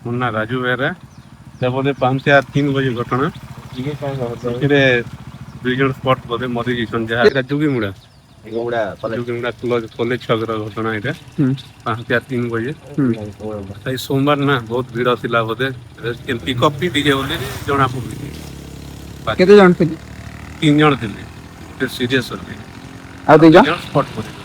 मुन्ना राजू बेहरा बोले 5 से 3 बजे घटना दुई जन स्पट बोधे मरी जाइए जुगीमुड़ा कॉलेज छक घटना यहाँ 5 से 3 बजे सोमवार ना बहुत भीड़ था बोधे पिकअप भी डीजे बोले जना पड़ी 3 जन थे सीरीयस स्पट बोले